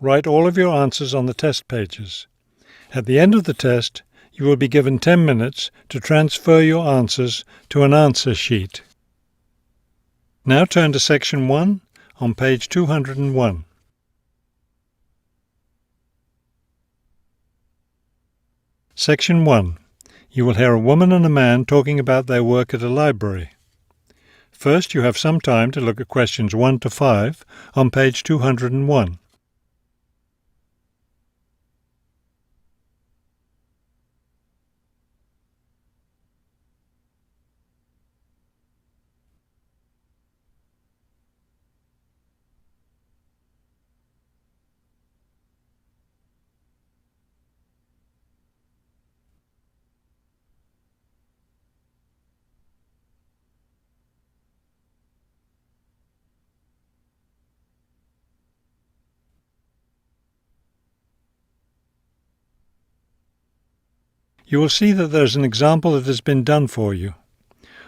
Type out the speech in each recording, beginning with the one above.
Write all of your answers on the test pages. At the end of the test, you will be given 10 minutes to transfer your answers to an answer sheet. Now turn to Section 1 on page 201. Section 1. You will hear a woman and a man talking about their work at a library. First, you have some time to look at questions 1 to 5 on page 201. You will see that there is an example that has been done for you.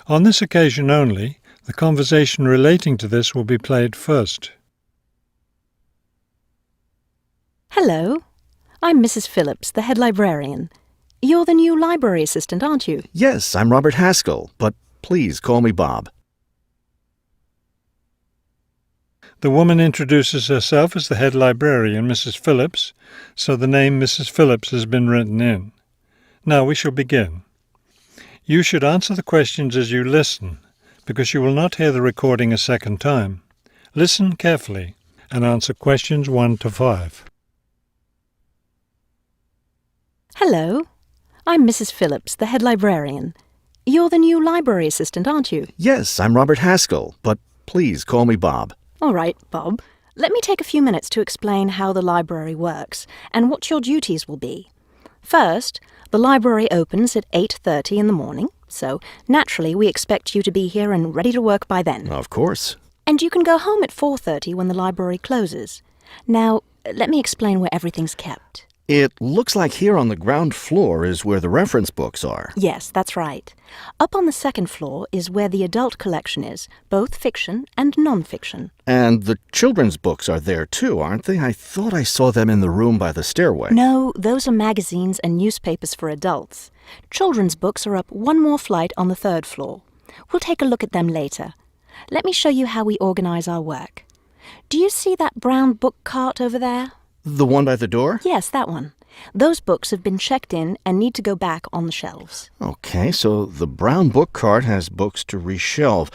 On this occasion only, the conversation relating to this will be played first. Hello, I'm Mrs. Phillips, the head librarian. You're the new library assistant, aren't you? Yes, I'm Robert Haskell, but please call me Bob. The woman introduces herself as the head librarian, Mrs. Phillips, so the name Mrs. Phillips has been written in. Now we shall begin. You should answer the questions as you listen, because you will not hear the recording a second time. Listen carefully and answer questions 1 to 5. Hello, I'm Mrs. Phillips, the head librarian. You're the new library assistant, aren't you? Yes, I'm Robert Haskell, but please call me Bob. All right, Bob. Let me take a few minutes to explain how the library works and what your duties will be. First, the library opens at 8:30 in the morning, so naturally we expect you to be here and ready to work by then. Of course. And you can go home at 4:30 when the library closes. Now, let me explain where everything's kept. It looks like here on the ground floor is where the reference books are. Yes, that's right. Up on the second floor is where the adult collection is, both fiction and non-fiction. And the children's books are there too, aren't they? I thought I saw them in the room by the stairway. No, those are magazines and newspapers for adults. Children's books are up one more flight on the third floor. We'll take a look at them later. Let me show you how we organize our work. Do you see that brown book cart over there? The one by the door? Yes, that one. Those books have been checked in and need to go back on the shelves. Okay, so the brown book cart has books to reshelve.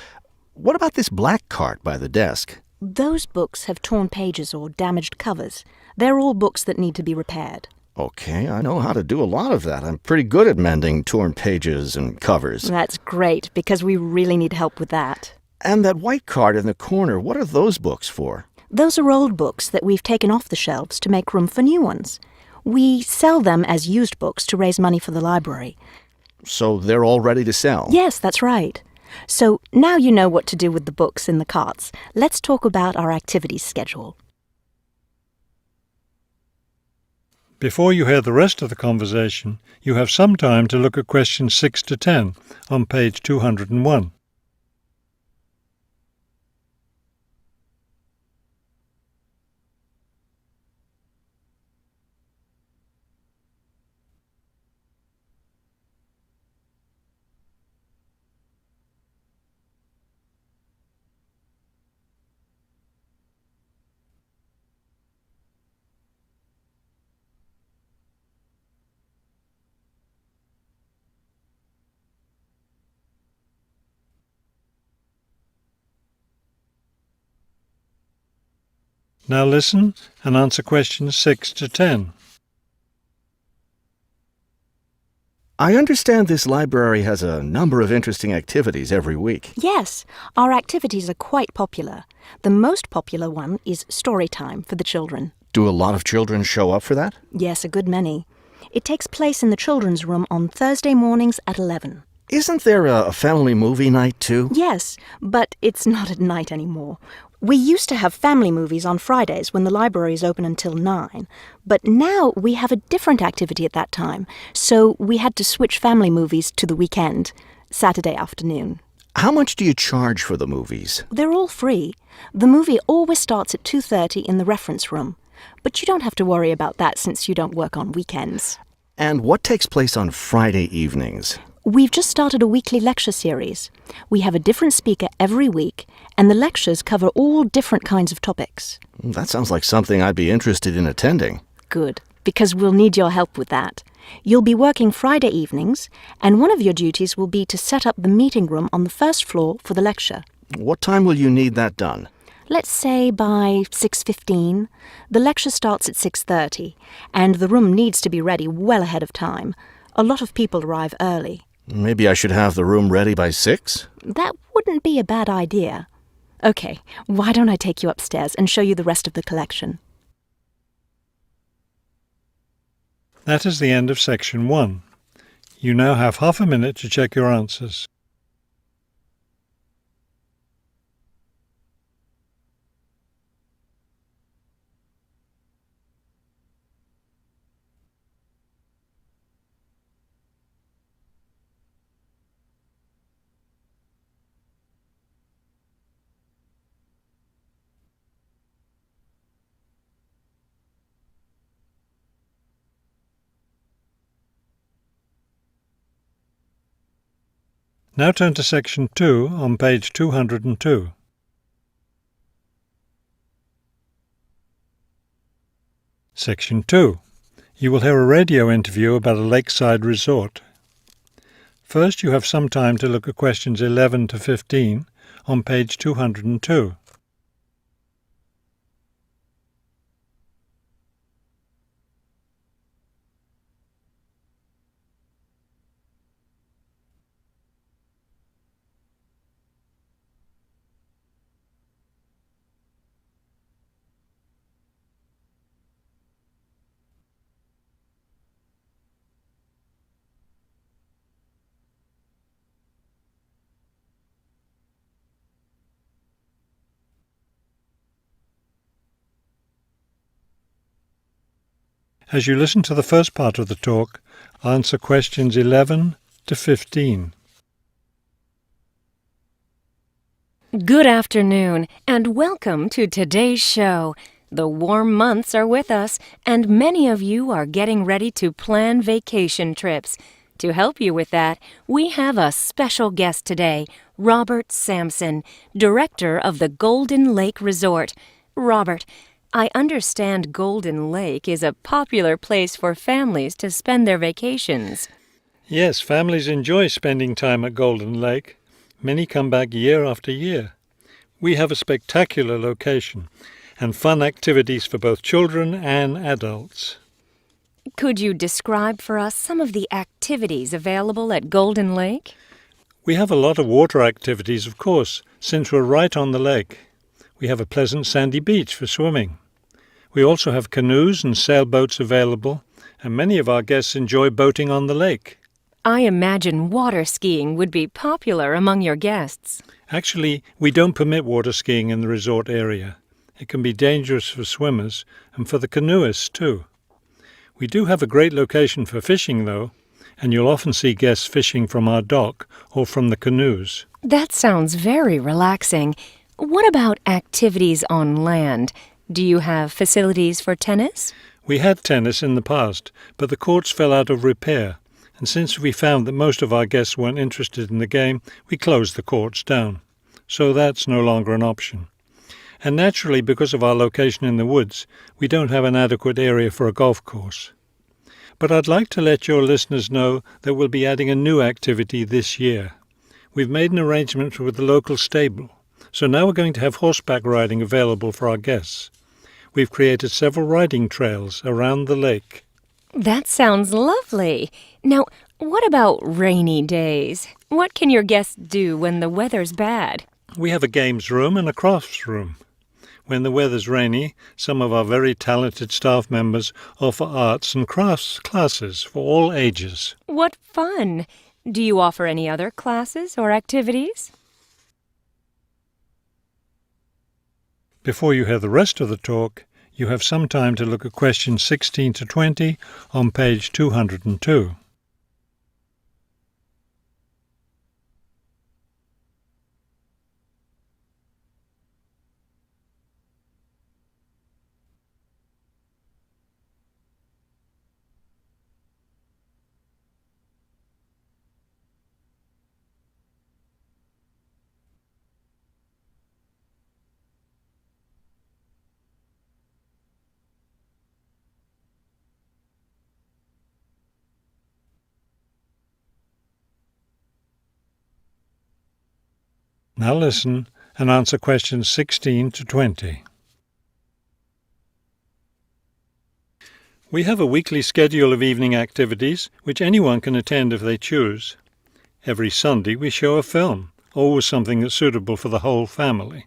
What about this black cart by the desk? Those books have torn pages or damaged covers. They're all books that need to be repaired. Okay, I know how to do a lot of that. I'm pretty good at mending torn pages and covers. That's great, because we really need help with that. And that white cart in the corner, what are those books for? Those are old books that we've taken off the shelves to make room for new ones. We sell them as used books to raise money for the library. So they're all ready to sell? Yes, that's right. So now you know what to do with the books in the carts. Let's talk about our activities schedule. Before you hear the rest of the conversation, you have some time to look at questions 6 to 10 on page 201. Now listen and answer questions 6 to 10. I understand this library has a number of interesting activities every week. Yes, our activities are quite popular. The most popular one is story time for the children. Do a lot of children show up for that? Yes, a good many. It takes place in the children's room on Thursday mornings at 11. Isn't there a family movie night too? Yes, but it's not at night anymore. We used to have family movies on Fridays when the library is open until 9, but now we have a different activity at that time, so we had to switch family movies to the weekend, Saturday afternoon. How much do you charge for the movies? They're all free. The movie always starts at 2:30 in the reference room. but you don't have to worry about that since you don't work on weekends. And what takes place on Friday evenings? We've just started a weekly lecture series. We have a different speaker every week, and the lectures cover all different kinds of topics. That sounds like something I'd be interested in attending. Good, because we'll need your help with that. You'll be working Friday evenings, and one of your duties will be to set up the meeting room on the first floor for the lecture. What time will you need that done? Let's say by 6:15. The lecture starts at 6:30, and the room needs to be ready well ahead of time. A lot of people arrive early. Maybe I should have the room ready by 6? That wouldn't be a bad idea. Okay, why don't I take you upstairs and show you the rest of the collection? That is the end of section 1. You now have half a minute to check your answers. Now turn to section 2 on page 202. Section 2. You will hear a radio interview about a lakeside resort. First, you have some time to look at questions 11 to 15 on page 202. As you listen to the first part of the talk, answer questions 11 to 15. Good afternoon, and welcome to today's show. The warm months are with us, and many of you are getting ready to plan vacation trips. To help you with that, we have a special guest today, Robert Sampson, director of the Golden Lake Resort. Robert, I understand Golden Lake is a popular place for families to spend their vacations. Yes, families enjoy spending time at Golden Lake. Many come back year after year. We have a spectacular location and fun activities for both children and adults. Could you describe for us some of the activities available at Golden Lake? We have a lot of water activities, of course, since we're right on the lake. We have a pleasant sandy beach for swimming. We also have canoes and sailboats available, and many of our guests enjoy boating on the lake. I imagine water skiing would be popular among your guests. Actually, we don't permit water skiing in the resort area. It can be dangerous for swimmers and for the canoeists too. We do have a great location for fishing, though, and you'll often see guests fishing from our dock or from the canoes. That sounds very relaxing. What about activities on land? Do you have facilities for tennis? We had tennis in the past, but the courts fell out of repair, and since we found that most of our guests weren't interested in the game, we closed the courts down. So that's no longer an option. And naturally, because of our location in the woods, we don't have an adequate area for a golf course. But I'd like to let your listeners know that we'll be adding a new activity this year. We've made an arrangement with the local stable, so now we're going to have horseback riding available for our guests. We've created several riding trails around the lake. That sounds lovely. Now, what about rainy days? What can your guests do when the weather's bad? We have a games room and a crafts room. When the weather's rainy, some of our very talented staff members offer arts and crafts classes for all ages. What fun! Do you offer any other classes or activities? Before you hear the rest of the talk, you have some time to look at questions 16 to 20 on page 202. Now listen and answer questions 16 to 20. We have a weekly schedule of evening activities which anyone can attend if they choose. Every Sunday we show a film, always something that's suitable for the whole family.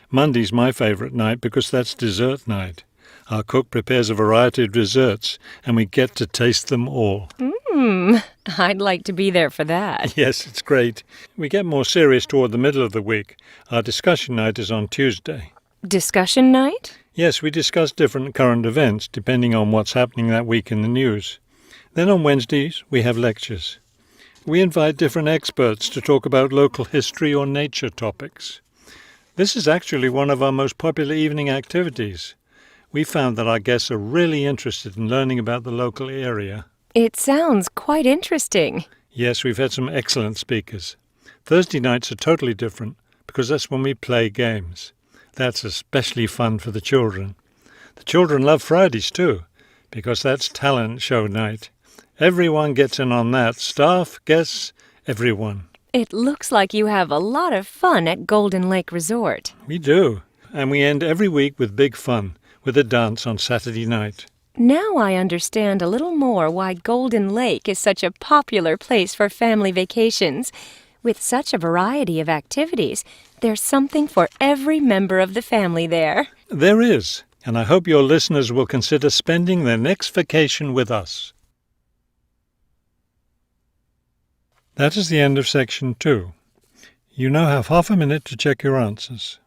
Monday's my favourite night because that's dessert night. Our cook prepares a variety of desserts and we get to taste them all. I'd like to be there for that. Yes, it's great. We get more serious toward the middle of the week. Our discussion night is on Tuesday. Discussion night? Yes, we discuss different current events depending on what's happening that week in the news. Then on Wednesdays we have lectures. We invite different experts to talk about local history or nature topics. This is actually one of our most popular evening activities. We found that our guests are really interested in learning about the local area. It sounds quite interesting. Yes, we've had some excellent speakers. Thursday nights are totally different because that's when we play games. That's especially fun for the children. The children love Fridays too because that's talent show night. Everyone gets in on that. Staff, guests, everyone. It looks like you have a lot of fun at Golden Lake Resort. We do. And we end every week with big fun, with a dance on Saturday night. Now I understand a little more why Golden Lake is such a popular place for family vacations. With such a variety of activities, there's something for every member of the family there. There is, and I hope your listeners will consider spending their next vacation with us. That is the end of section 2. You now have half a minute to check your answers.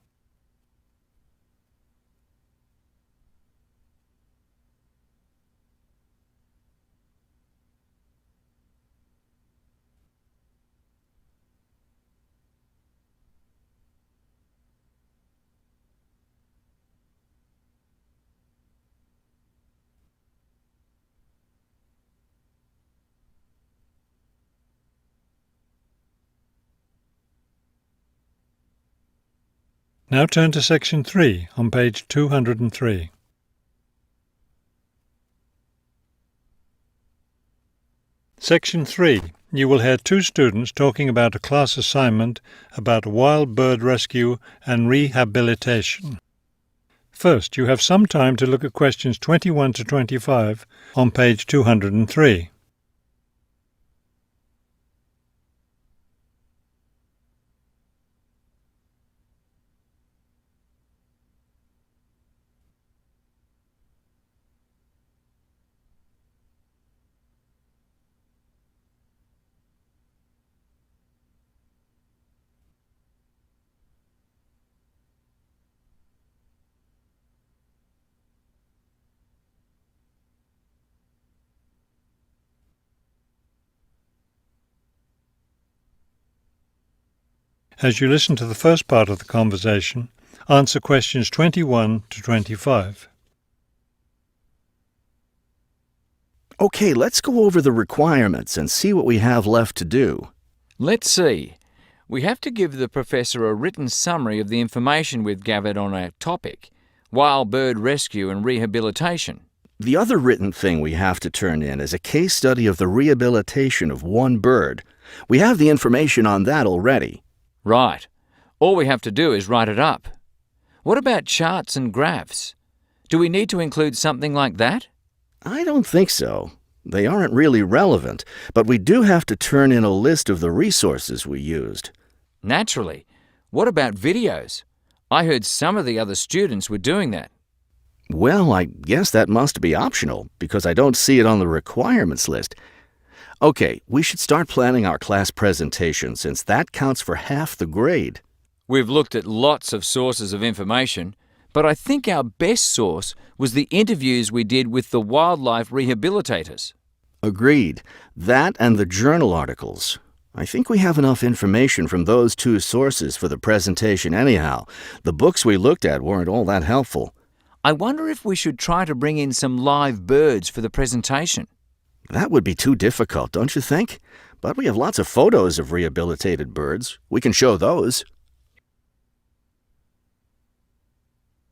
Now turn to section 3 on page 203. Section 3. You will hear two students talking about a class assignment about wild bird rescue and rehabilitation. First, you have some time to look at questions 21 to 25 on page 203. As you listen to the first part of the conversation, answer questions 21 to 25. Okay, let's go over the requirements and see what we have left to do. Let's see. We have to give the professor a written summary of the information we've gathered on our topic, wild bird rescue and rehabilitation. The other written thing we have to turn in is a case study of the rehabilitation of one bird. We have the information on that already. Right. All we have to do is write it up. What about charts and graphs? Do we need to include something like that? I don't think so. They aren't really relevant, but we do have to turn in a list of the resources we used. Naturally. What about videos? I heard some of the other students were doing that. Well, I guess that must be optional, because I don't see it on the requirements list. Okay, we should start planning our class presentation, since that counts for half the grade. We've looked at lots of sources of information, but I think our best source was the interviews we did with the wildlife rehabilitators. Agreed. That and the journal articles. I think we have enough information from those two sources for the presentation anyhow. The books we looked at weren't all that helpful. I wonder if we should try to bring in some live birds for the presentation. That would be too difficult, don't you think? But we have lots of photos of rehabilitated birds. We can show those.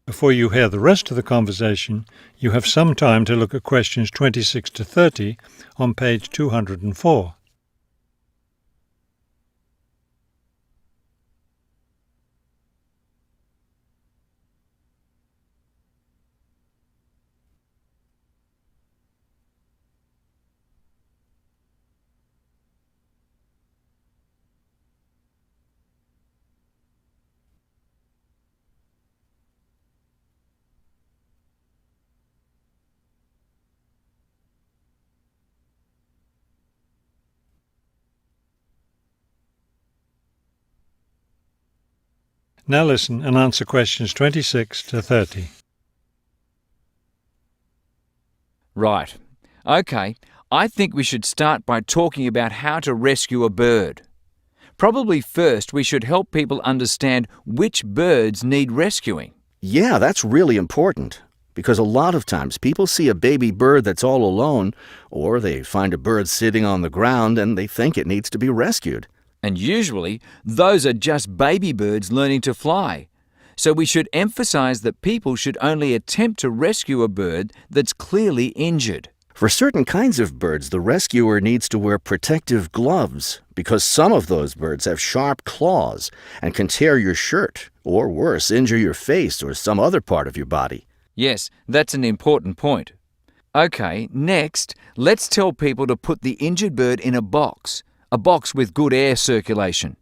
Before you hear the rest of the conversation, you have some time to look at questions 26 to 30 on page 204. Now listen and answer questions 26 to 30. Right. OK, I think we should start by talking about how to rescue a bird. Probably first we should help people understand which birds need rescuing. Yeah, that's really important. Because a lot of times people see a baby bird that's all alone, or they find a bird sitting on the ground and they think it needs to be rescued. And usually, those are just baby birds learning to fly. So we should emphasize that people should only attempt to rescue a bird that's clearly injured. For certain kinds of birds, the rescuer needs to wear protective gloves because some of those birds have sharp claws and can tear your shirt, or worse, injure your face or some other part of your body. Yes, that's an important point. OK, next, let's tell people to put the injured bird in a box with good air circulation.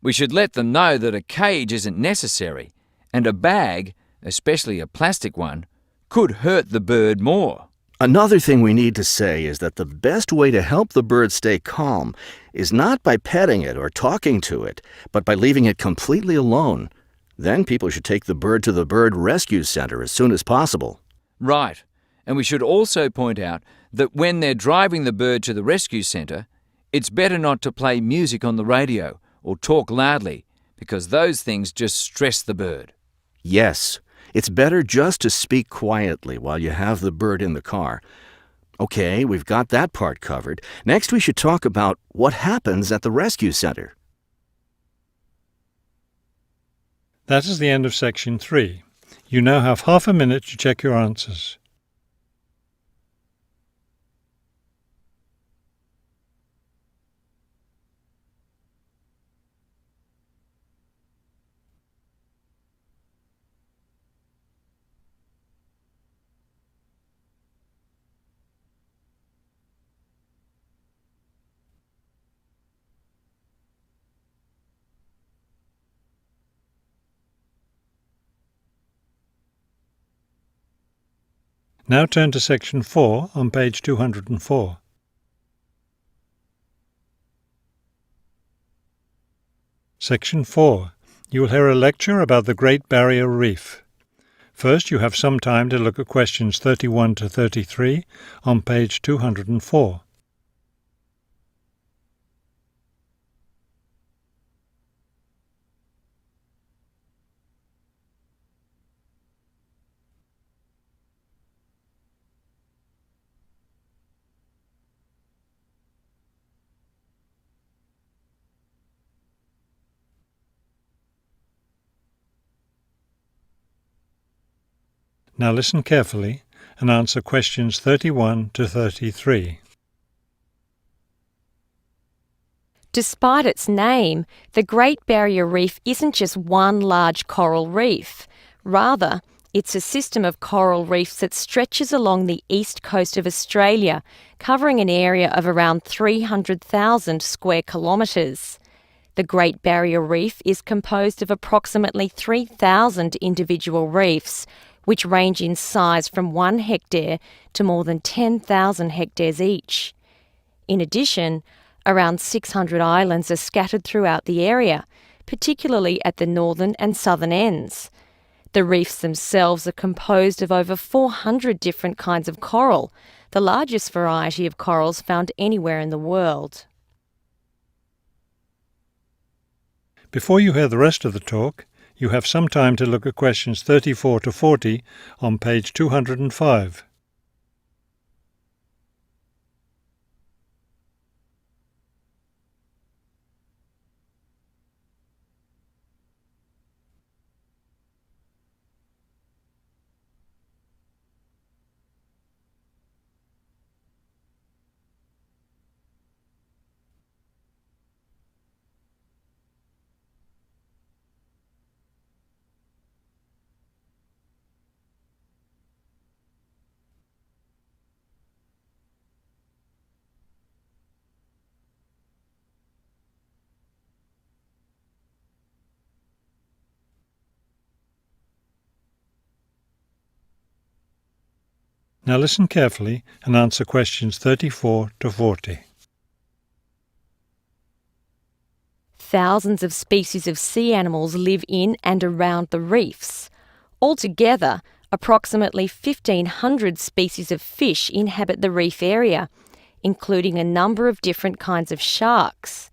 We should let them know that a cage isn't necessary, and a bag, especially a plastic one, could hurt the bird more. Another thing we need to say is that the best way to help the bird stay calm is not by petting it or talking to it, but by leaving it completely alone. Then people should take the bird to the bird rescue center as soon as possible. Right, and we should also point out that when they're driving the bird to the rescue center, it's better not to play music on the radio or talk loudly, because those things just stress the bird. Yes, it's better just to speak quietly while you have the bird in the car. Okay, we've got that part covered. Next, we should talk about what happens at the rescue center. That is the end of section 3. You now have half a minute to check your answers. Now turn to section 4 on page 204. Section 4. You will hear a lecture about the Great Barrier Reef. First, you have some time to look at questions 31 to 33 on page 204. Now listen carefully and answer questions 31 to 33. Despite its name, the Great Barrier Reef isn't just one large coral reef. Rather, it's a system of coral reefs that stretches along the east coast of Australia, covering an area of around 300,000 square kilometres. The Great Barrier Reef is composed of approximately 3,000 individual reefs, which range in size from 1 hectare to more than 10,000 hectares each. In addition, around 600 islands are scattered throughout the area, particularly at the northern and southern ends. The reefs themselves are composed of over 400 different kinds of coral, the largest variety of corals found anywhere in the world. Before you hear the rest of the talk, you have some time to look at questions 34 to 40 on page 205. Now listen carefully and answer questions 34 to 40. Thousands of species of sea animals live in and around the reefs. Altogether, approximately 1,500 species of fish inhabit the reef area, including a number of different kinds of sharks.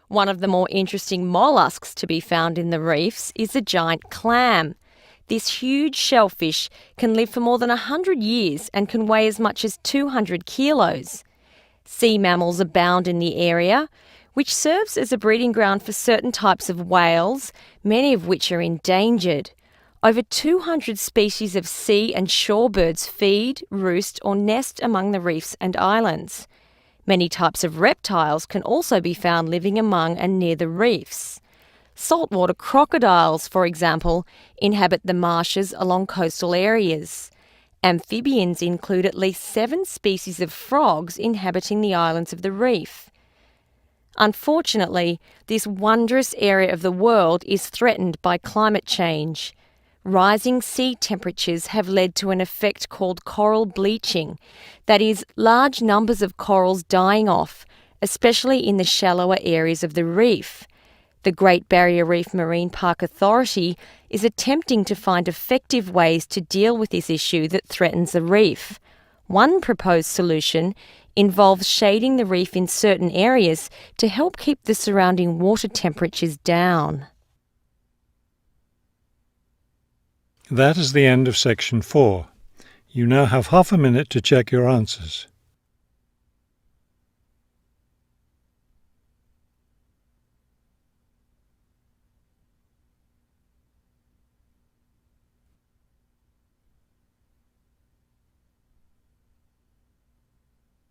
One of the more interesting mollusks to be found in the reefs is the giant clam. This huge shellfish can live for more than 100 years and can weigh as much as 200 kilos. Sea mammals abound in the area, which serves as a breeding ground for certain types of whales, many of which are endangered. Over 200 species of sea and shorebirds feed, roost or nest among the reefs and islands. Many types of reptiles can also be found living among and near the reefs. Saltwater crocodiles, for example, inhabit the marshes along coastal areas. Amphibians include at least 7 species of frogs inhabiting the islands of the reef. Unfortunately, this wondrous area of the world is threatened by climate change. Rising sea temperatures have led to an effect called coral bleaching, that is, large numbers of corals dying off, especially in the shallower areas of the reef. The Great Barrier Reef Marine Park Authority is attempting to find effective ways to deal with this issue that threatens the reef. One proposed solution involves shading the reef in certain areas to help keep the surrounding water temperatures down. That is the end of section 4. You now have half a minute to check your answers.